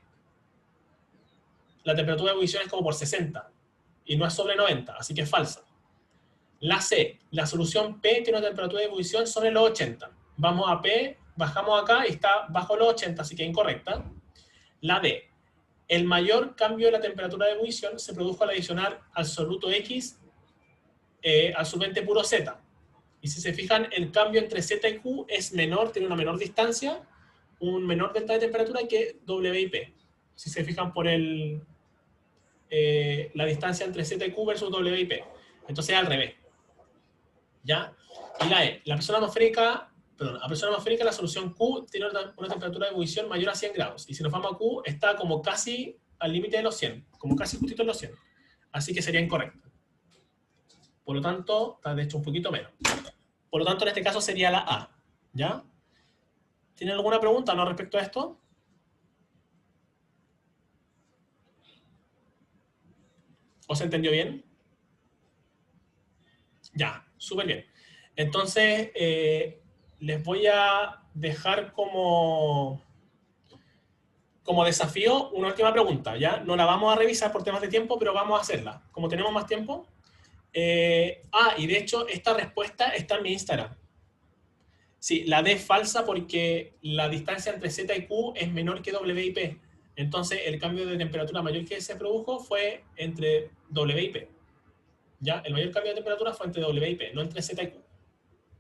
la temperatura de ebullición es como por 60, y no es sobre 90, así que es falsa. La C, la solución P tiene una temperatura de ebullición sobre los 80. Vamos a P, bajamos acá y está bajo los 80, así que es incorrecta. La D, el mayor cambio de la temperatura de ebullición se produjo al adicionar al soluto X al solvente puro Z. Y si se fijan, el cambio entre Z y Q es menor, tiene una menor distancia, un menor delta de temperatura que W y P. Si se fijan por la distancia entre Z y Q versus W y P. Entonces es al revés. ¿Ya? Y la E, a presión atmosférica, la solución Q tiene una temperatura de ebullición mayor a 100 grados. Y si nos vamos a Q, está como casi al límite de los 100, como casi justito en los 100. Así que sería incorrecto. Por lo tanto, está de hecho un poquito menos. Por lo tanto, en este caso sería la A. ¿Ya? ¿Tienen alguna pregunta no respecto a esto? ¿O se entendió bien? Ya, súper bien. Entonces, les voy a dejar como desafío una última pregunta, ¿ya? No la vamos a revisar por temas de tiempo, pero vamos a hacerla. Como tenemos más tiempo. Y de hecho, esta respuesta está en mi Instagram. Sí, la D es falsa porque la distancia entre Z y Q es menor que W y P. Entonces, el cambio de temperatura mayor que se produjo fue entre W y P. ¿Ya? El mayor cambio de temperatura fue entre W y P, no entre Z y Q,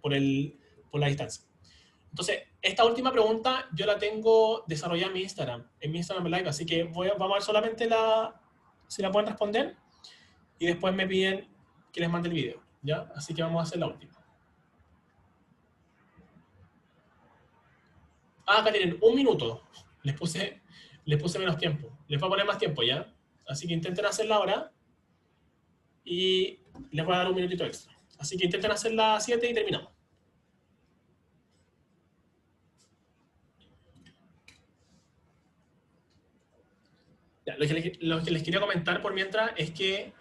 por la distancia. Entonces, esta última pregunta yo la tengo desarrollada en mi Instagram Live, así que vamos a ver solamente si la pueden responder, y después me piden que les mande el video, ¿ya? Así que vamos a hacer la última. Acá tienen 1 minuto. Les puse menos tiempo. Les voy a poner más tiempo, ¿ya? Así que intenten hacerla ahora. Y les voy a dar 1 minutito extra. Así que intenten hacerla a 7 y terminamos. Ya, lo que les quería comentar por mientras es que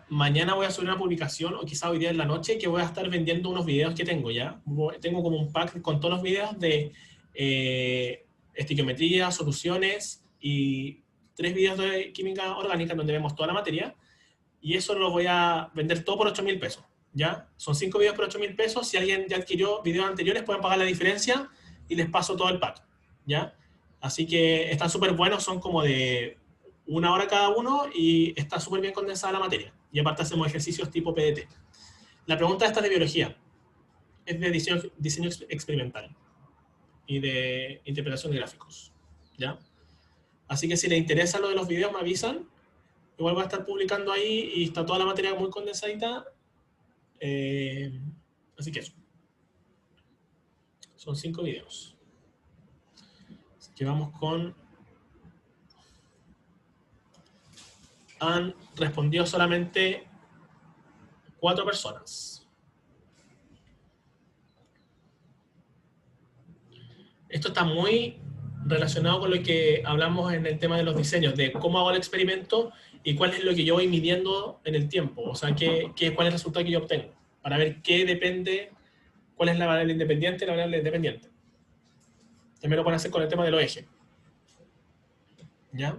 mañana voy a subir una publicación, o quizá hoy día en la noche, que voy a estar vendiendo unos videos que tengo, ¿ya? Tengo como un pack con todos los videos de estiquiometría, soluciones y 3 videos de química orgánica donde vemos toda la materia. Y eso lo voy a vender todo por 8.000 pesos, ¿ya? Son 5 videos por 8.000 pesos. Si alguien ya adquirió videos anteriores, pueden pagar la diferencia y les paso todo el pack, ¿ya? Así que están súper buenos, son como de 1 hora cada uno y está súper bien condensada la materia. Y aparte hacemos ejercicios tipo PDT. La pregunta esta es de biología. Es de diseño experimental y de interpretación de gráficos, ¿ya? Así que si les interesa lo de los videos, me avisan. Igual voy a estar publicando ahí y está toda la materia muy condensadita. Así que eso. Son 5 videos. Así que vamos con... Han respondido solamente 4 personas. Esto está muy relacionado con lo que hablamos en el tema de los diseños, de cómo hago el experimento y cuál es lo que yo voy midiendo en el tiempo, o sea, cuál es el resultado que yo obtengo, para ver qué depende, cuál es la variable independiente y la variable dependiente. También lo pueden hacer con el tema de los ejes. ¿Ya?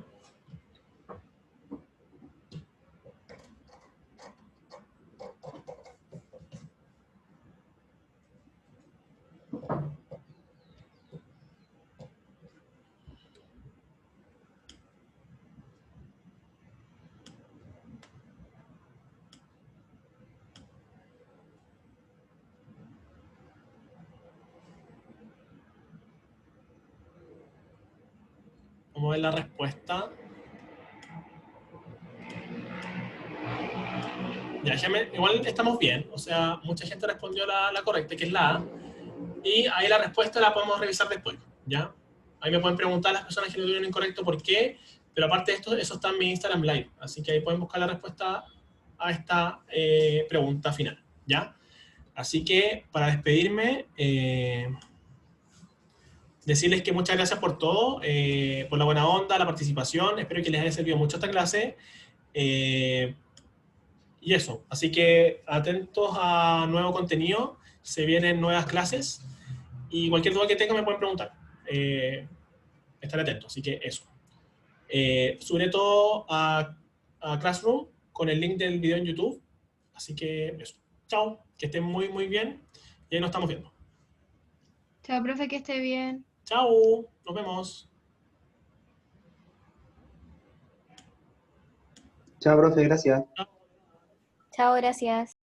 Vamos a ver la respuesta. Ya, igual estamos bien, o sea, mucha gente respondió la correcta, que es la A, y ahí la respuesta la podemos revisar después, ¿ya? Ahí me pueden preguntar las personas que lo tuvieron incorrecto por qué, pero aparte de esto, eso está en mi Instagram Live, así que ahí pueden buscar la respuesta a esta pregunta final, ¿ya? Así que, para despedirme, decirles que muchas gracias por todo, por la buena onda, la participación, espero que les haya servido mucho esta clase, y eso, así que atentos a nuevo contenido, se vienen nuevas clases y cualquier duda que tengan me pueden preguntar. Estaré atento, así que eso. Subiré todo a Classroom con el link del video en YouTube, así que eso. Chao, que estén muy muy bien y ahí nos estamos viendo. Chao, profe, que esté bien. Chao, nos vemos. Chao, profe, gracias. Chao. Chao, gracias.